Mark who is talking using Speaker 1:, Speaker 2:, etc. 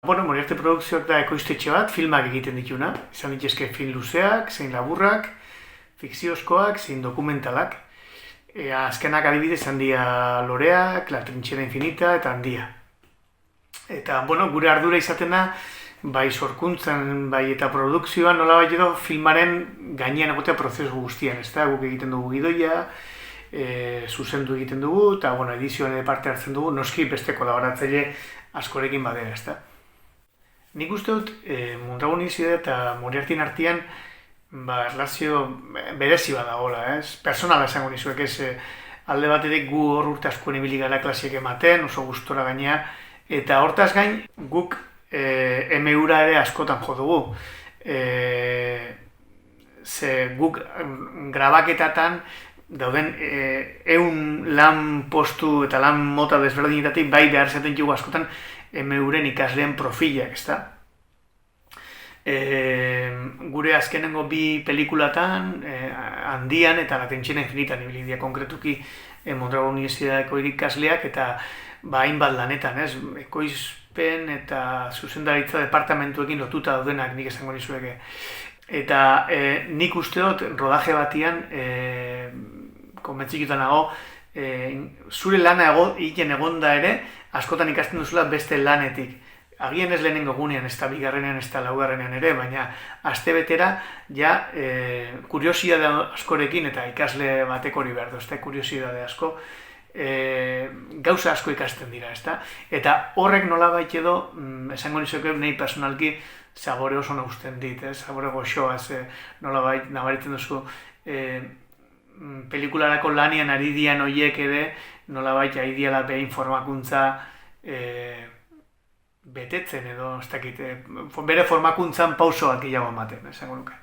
Speaker 1: Moriarty Produkzioak da ekoiztetxe bat, filmak egiten dituna. Izan dituzke film luzeak, zein laburrak, fikziozkoak, zein dokumentalak. Azkenak adibidez handia Loreak, La Trinchera Infinita eta handia. Eta, gure ardura izaten da, bai sorkuntzan, bai eta produkzioan, nolabait edo filmaren gainean egotea prozesu guztian, ezta? Guk egiten dugu gidoia, zuzendu egiten dugu, eta edizioan ere parte hartzen dugu, noski beste kolaboratzaile askorekin badera, ezta? Nik uste dut, Mondragon Izide eta Moriartyn artean erlazio berezi bat dagoela, ez? Personala esango nizuek, ez? Alde batetik gu hor urte askoen ibili gara klasiek ematen, oso gustora gainea, eta hortaz gain guk MU-ra ere askotan jo dugu. Ze guk grabaketatan dauden 100 lan postu eta lan mota desberdinetatik bai behar zaten dugu askotan MU-ren ikasleen profilak, ezta? Gure azkenengo 2 pelikulatan, handian eta La Trinchera Infinita ibili dira konkretuki Mondragon Universitateko ikasleak eta hainbat lanetan, ez? Ekoizpen eta zuzendaritza departamentuekin lotuta daudenak nik esango nizueke. Eta nik uste dut rodaje batian konbentzituta nago zure lana egiten egonda ere askotan ikasten duzula beste lanetik. Agian ez lehenengo gunean, ez da bigarrenean, ez da laugarrenean ere, baina astebetera ja kuriosidade askorekin eta ikasle batek hori behar du, ez da kuriosidade asko, gauza asko ikasten dira, ez da? Eta horrek nolabait edo, esango nizueke nahi personalki, zabore oso nagusten dit, zabore goxoa, nolabait nabaritzen duzu, pelikularako lanian ari dian horiek ere, nolabait ari diala behin formakuntza betetzen edo, ez dakit, bere formakuntzan pausoak gehiago ematen, esango nuke.